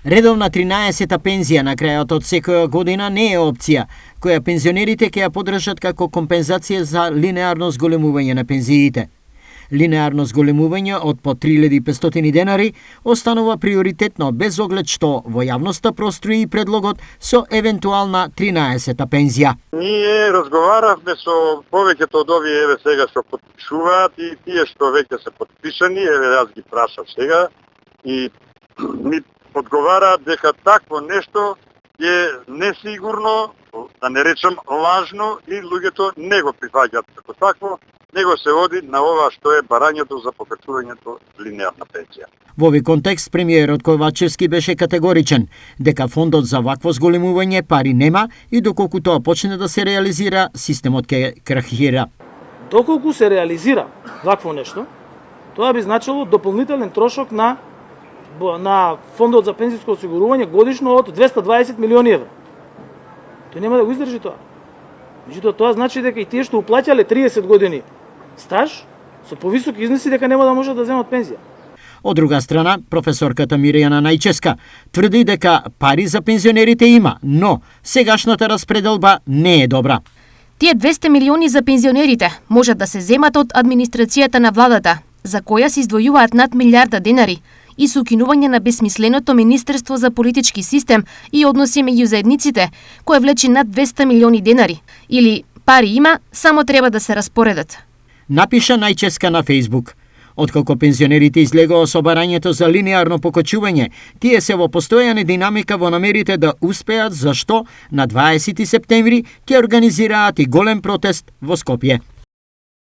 Редовна 13-та пензија на крајот од секоја година не е опција, која пензионерите ќе ја подржат како компензација за линеарно зголемување на пензиите. Линеарно зголемување од по 3500 денари останува приоритетно без оглед што во јавноста прострои предлогот со евентуална 13-та пензија. Ние разговаравме со повеќето од овие еве сега што потпишуваат и тие што веќе се потпишани, еве јас ги прашав сега и ми одговараат дека такво нешто е несигурно, да не речам лажно, и луѓето не го прифаќаат како такво, него се оди на ова што е барањето за покачувањето линеарна пензија. Во овој контекст премиерот Ковачевски беше категоричен дека фондот за вакво зголемување пари нема и доколку тоа почне да се реализира, системот ќе крахира. Доколку се реализира вакво нешто, тоа би значило дополнителен трошок на фондот за пензиско осигурување годишно од 220 милиони евра. Тој нема да го издржи тоа. Меѓутоа тоа значи дека и тие што уплаќале 30 години стаж со повисоки износи дека нема да можат да земат пензија. Од друга страна, професорката Мирјана Најческа тврди дека пари за пензионерите има, но сегашната распределба не е добра. Тие 200 милиони за пензионерите можат да се земат од администрацијата на владата, за која се издвојуваат над милиарда денари, и со укинување на безсмисленото Министерство за политички систем и односи меѓу заедниците, кое влечи над 200 милиони денари. Или пари има, само треба да се распоредат. Напиша Најческа на Фејсбук. Откако пензионерите излегоа со барањето за линеарно покачување, тие се во постојана динамика во намерите да успеат, зашто на 20 септември ќе организираат и голем протест во Скопје.